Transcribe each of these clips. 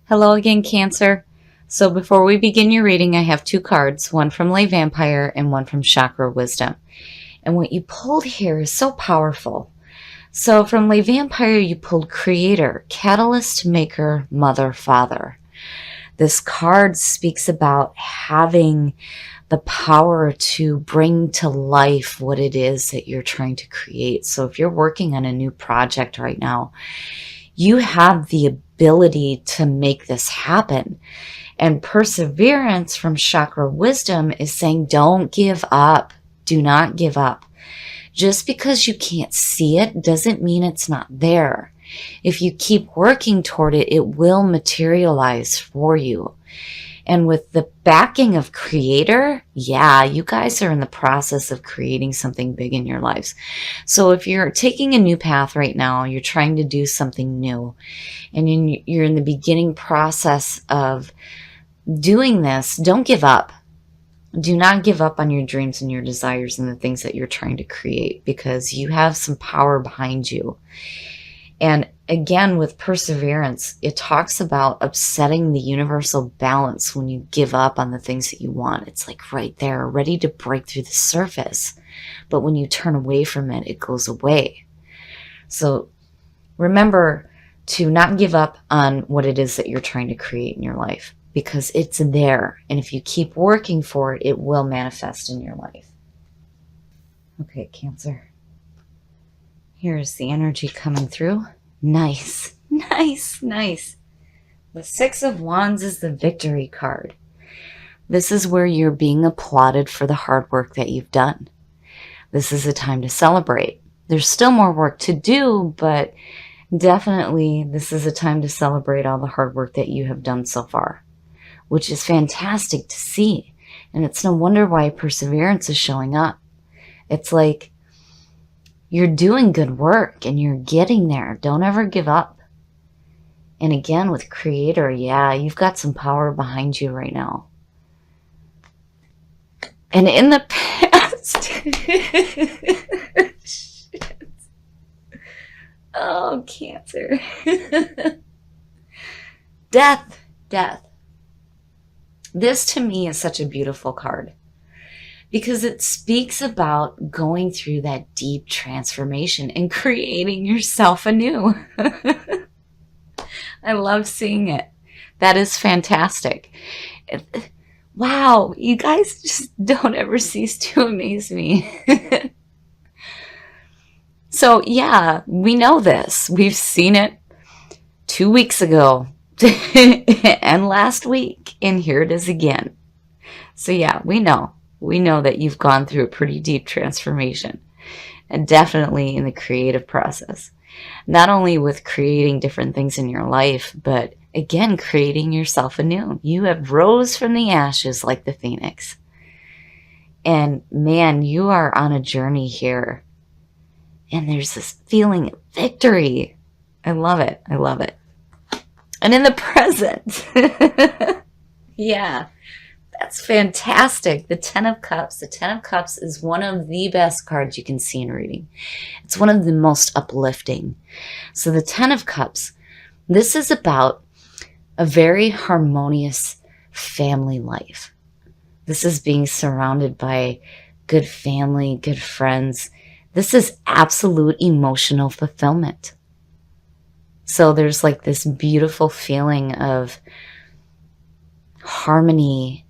Hello again, Cancer. So before we begin your reading, I have two cards, one from Lay Vampire and one from Chakra Wisdom. And what you pulled here is so powerful. So from Lay Vampire, you pulled Creator, Catalyst, Maker, Mother, Father. This card speaks about having the power to bring to life what it is that you're trying to create. So if you're working on a new project right now, you have the ability to make this happen. And Perseverance from Chakra Wisdom is saying, don't give up. Do not give up. Just because you can't see it doesn't mean it's not there. If you keep working toward it, it will materialize for you. And with the backing of Creator, yeah, you guys are in the process of creating something big in your lives. So if you're taking a new path right now, you're trying to do something new, and you're in the beginning process of doing this, don't give up. Do not give up on your dreams and your desires and the things that you're trying to create, because you have some power behind you. And again, with Perseverance, it talks about upsetting the universal balance when you give up on the things that you want. It's like right there, ready to break through the surface. But when you turn away from it, it goes away. So remember to not give up on what it is that you're trying to create in your life, because it's there. And if you keep working for it, it will manifest in your life. Okay, Cancer. Here's the energy coming through. Nice, nice, nice. The Six of Wands is the victory card. This is where you're being applauded for the hard work that you've done. This is a time to celebrate. There's still more work to do, but definitely this is a time to celebrate all the hard work that you have done so far, which is fantastic to see. And it's no wonder why Perseverance is showing up. It's like, you're doing good work and you're getting there. Don't ever give up. And again, with Creator, yeah, you've got some power behind you right now. And in the past, shit. Oh, Cancer. Death. This to me is such a beautiful card, because it speaks about going through that deep transformation and creating yourself anew. I love seeing it. That is fantastic. Wow, you guys just don't ever cease to amaze me. So yeah, we know this. We've seen it 2 weeks ago and last week, and here it is again. So yeah, we know that you've gone through a pretty deep transformation, and definitely in the creative process. Not only with creating different things in your life, but again, creating yourself anew. You have rose from the ashes like the phoenix. And man, you are on a journey here. And there's this feeling of victory. I love it. I love it. And in the present, yeah. That's fantastic. The Ten of Cups. The Ten of Cups is one of the best cards you can see in reading. It's one of the most uplifting. So the Ten of Cups, this is about a very harmonious family life. This is being surrounded by good family, good friends. This is absolute emotional fulfillment. So there's like this beautiful feeling of harmony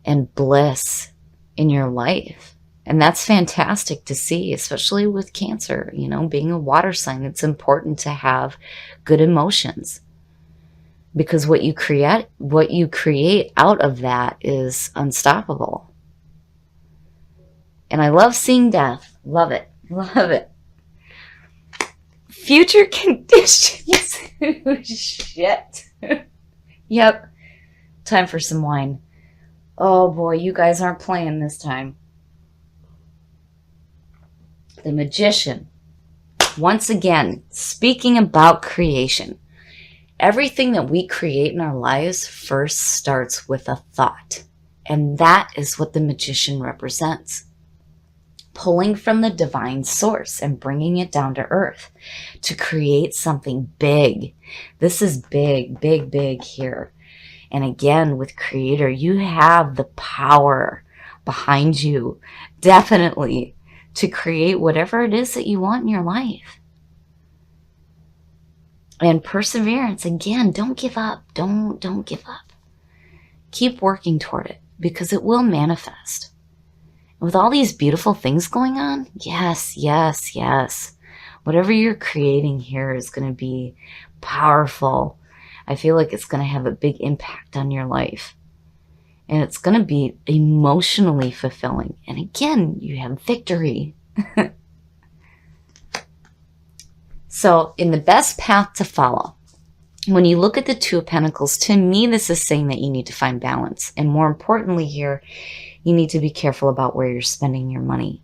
and bliss in your life. And that's fantastic to see, especially with Cancer. You know, being a water sign, it's important to have good emotions, because what you create out of that is unstoppable. And I love seeing death. Love it. Love it. Future conditions. Shit. Yep. Time for some wine. Oh boy, you guys aren't playing this time. The Magician. Once again, speaking about creation. Everything that we create in our lives first starts with a thought. And that is what the Magician represents. pulling from the divine source and bringing it down to earth to create something big. This is big, big, big here. And again, with Creator, you have the power behind you, definitely, to create whatever it is that you want in your life. And perseverance, again, don't give up. Don't give up. Keep working toward it because it will manifest. With all these beautiful things going on, yes, yes, yes. Whatever you're creating here is going to be powerful. I feel like it's going to have a big impact on your life. And it's going to be emotionally fulfilling. And again, you have victory. So, in the best path to follow, when you look at the Two of Pentacles, to me, this is saying that you need to find balance. And more importantly here, you need to be careful about where you're spending your money.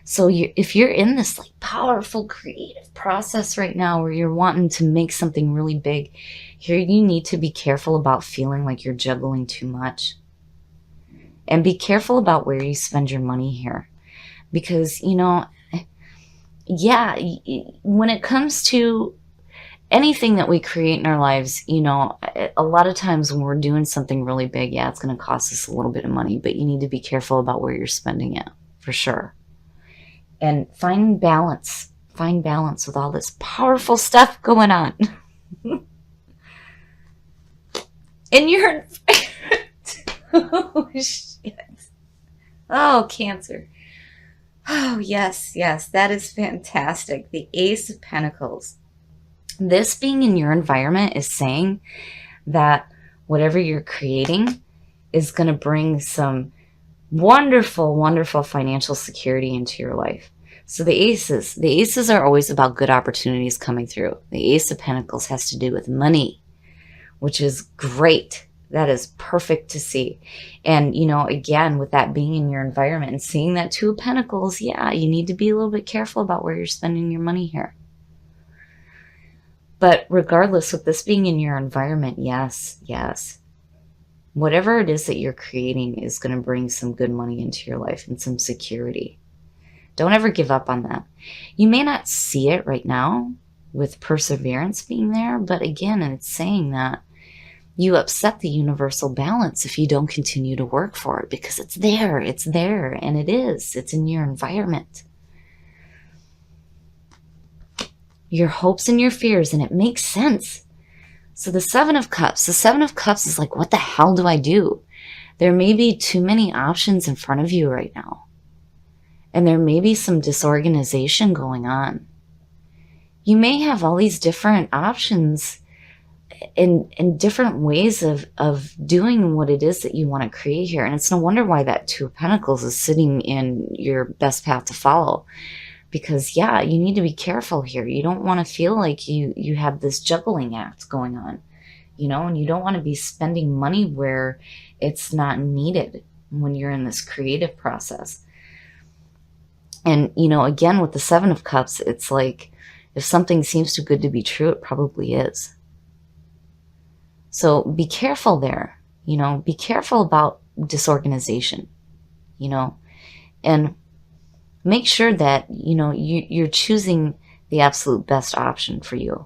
So if you're in this like powerful creative process right now where you're wanting to make something really big, here you need to be careful about feeling like you're juggling too much. And be careful about where you spend your money here. Because, you know, yeah, when it comes to anything that we create in our lives, you know, a lot of times when we're doing something really big, yeah, it's going to cost us a little bit of money, but you need to be careful about where you're spending it, for sure. And find balance. Find balance with all this powerful stuff going on. And you're... oh, shit. Oh, Cancer. Oh, yes, yes, that is fantastic. The Ace of Pentacles. This being in your environment is saying that whatever you're creating is going to bring some wonderful, wonderful financial security into your life. So the aces are always about good opportunities coming through. The Ace of Pentacles has to do with money, which is great. That is perfect to see. And, you know, again, with that being in your environment and seeing that Two of Pentacles, yeah, you need to be a little bit careful about where you're spending your money here. But regardless, with this being in your environment, yes, yes. Whatever it is that you're creating is going to bring some good money into your life and some security. Don't ever give up on that. You may not see it right now with perseverance being there, but again, it's saying that you upset the universal balance if you don't continue to work for it because it's there, and it is. It's in your environment. Your hopes and your fears, and it makes sense. So the Seven of Cups is like, what the hell do I do? There may be too many options in front of you right now. And there may be some disorganization going on. You may have all these different options in different ways of doing what it is that you want to create here. And it's no wonder why that Two of Pentacles is sitting in your best path to follow. Because, yeah, you need to be careful here. You don't want to feel like you have this juggling act going on, you know, and you don't want to be spending money where it's not needed when you're in this creative process. And, you know, again, with the Seven of Cups, it's like if something seems too good to be true, it probably is. So be careful there, you know, be careful about disorganization, you know, and make sure that, you know, you're choosing the absolute best option for you.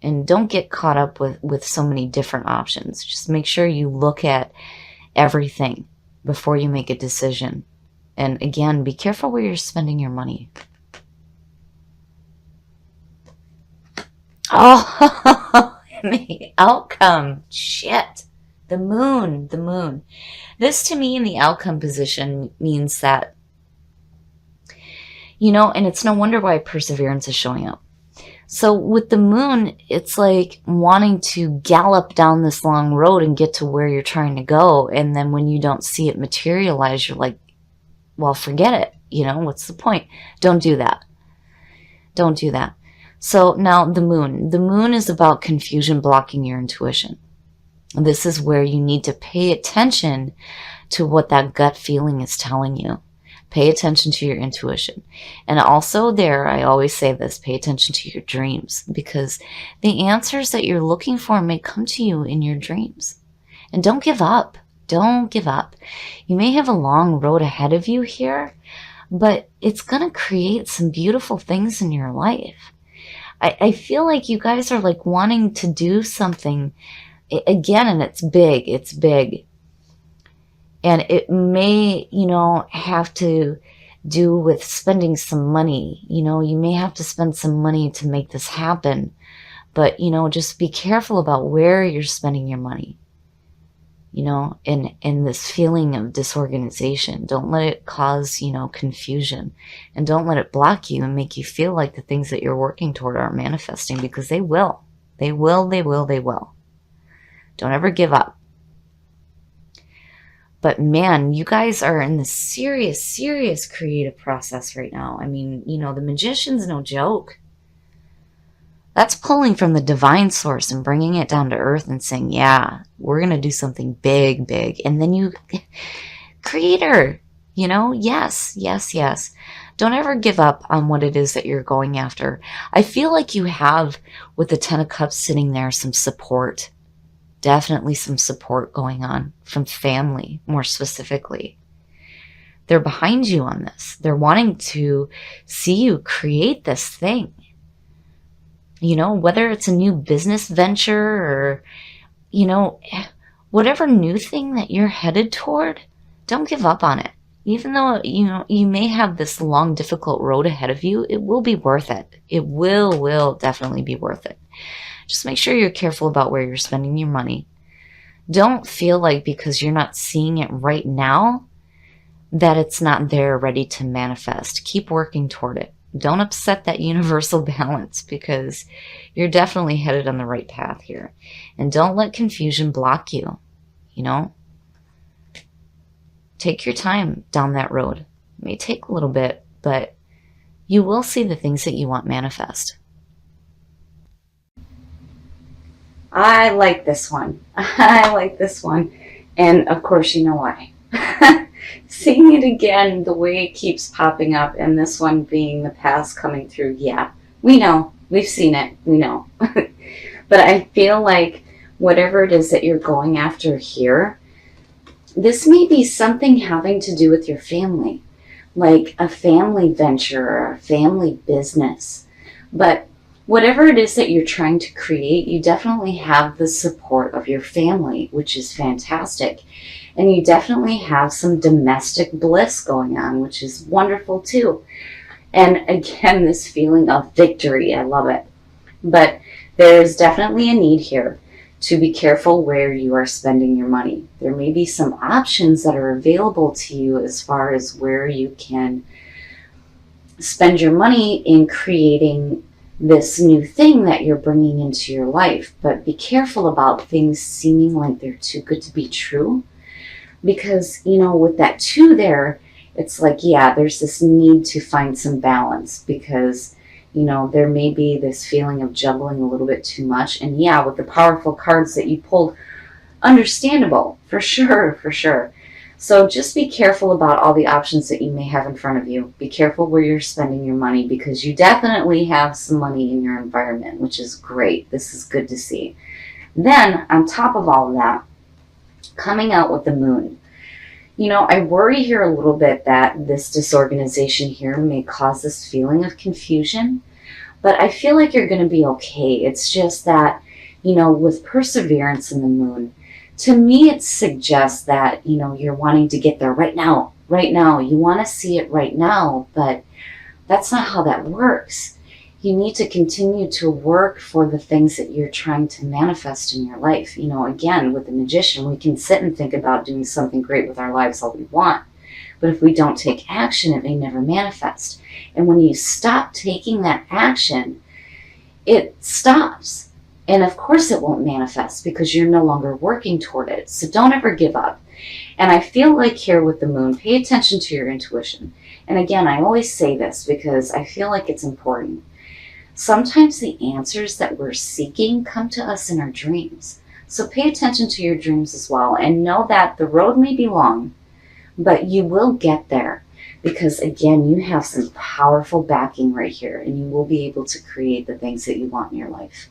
And don't get caught up with so many different options. Just make sure you look at everything before you make a decision. And again, be careful where you're spending your money. Oh, the outcome. Shit. The moon. This to me in the outcome position means that, you know, and it's no wonder why perseverance is showing up. So with the moon, it's like wanting to gallop down this long road and get to where you're trying to go. And then when you don't see it materialize, you're like, well, forget it. You know, what's the point? Don't do that. Don't do that. So now the moon is about confusion blocking your intuition. This is where you need to pay attention to what that gut feeling is telling you. Pay attention to your intuition. And also there, I always say this, pay attention to your dreams, because the answers that you're looking for may come to you in your dreams. And don't give up. Don't give up. You may have a long road ahead of you here, but it's going to create some beautiful things in your life. I feel like you guys are like wanting to do something again, and it's big. It's big. And it may, have to do with spending some money. You may have to spend some money to make this happen. But, just be careful about where you're spending your money. In this feeling of disorganization. Don't let it cause, confusion. And don't let it block you and make you feel like the things that you're working toward are manifesting, because they will. They will, they will, they will. Don't ever give up. But man, you guys are in this serious, serious creative process right now. I mean, the magician's no joke. That's pulling from the divine source and bringing it down to earth and saying, yeah, we're going to do something big, big. And then you, creator, yes, yes, yes. Don't ever give up on what it is that you're going after. I feel like you have, with the 10 of Cups sitting there, some support. Definitely some support going on from family, more specifically. They're behind you on this. They're wanting to see you create this thing. Whether it's a new business venture or, whatever new thing that you're headed toward, don't give up on it. Even though, you may have this long, difficult road ahead of you, it will be worth it. It will definitely be worth it. Just make sure you're careful about where you're spending your money. Don't feel like because you're not seeing it right now that it's not there ready to manifest. Keep working toward it. Don't upset that universal balance, because you're definitely headed on the right path here. And don't let confusion block you. Take your time down that road. It may take a little bit, but you will see the things that you want manifest. I like this one. I like this one. And of course, you know why. Seeing it again, the way it keeps popping up, and this one being the past coming through. Yeah, we know. We've seen it. We know. But I feel like whatever it is that you're going after here, this may be something having to do with your family. Like a family venture or a family business. But whatever it is that you're trying to create, you definitely have the support of your family, which is fantastic. And you definitely have some domestic bliss going on, which is wonderful too. And again, this feeling of victory, I love it. But there's definitely a need here to be careful where you are spending your money. There may be some options that are available to you as far as where you can spend your money in creating this new thing that you're bringing into your life. But be careful about things seeming like they're too good to be true. Because, with that 2 there, it's like, yeah, there's this need to find some balance, because, there may be this feeling of juggling a little bit too much. And yeah, with the powerful cards that you pulled, understandable, for sure, for sure. So just be careful about all the options that you may have in front of you. Be careful where you're spending your money, because you definitely have some money in your environment, which is great. This is good to see. Then, on top of all of that, coming out with the moon. I worry here a little bit that this disorganization here may cause this feeling of confusion, but I feel like you're going to be okay. It's just that, with perseverance in the moon, to me it suggests that, you're wanting to get there right now. Right now. You want to see it right now, but that's not how that works. You need to continue to work for the things that you're trying to manifest in your life. Again, with the magician, we can sit and think about doing something great with our lives all we want. But if we don't take action, it may never manifest. And when you stop taking that action, it stops. And of course it won't manifest, because you're no longer working toward it. So don't ever give up. And I feel like here with the moon, pay attention to your intuition. And again, I always say this because I feel like it's important. Sometimes the answers that we're seeking come to us in our dreams. So pay attention to your dreams as well, and know that the road may be long, but you will get there, because again, you have some powerful backing right here, and you will be able to create the things that you want in your life.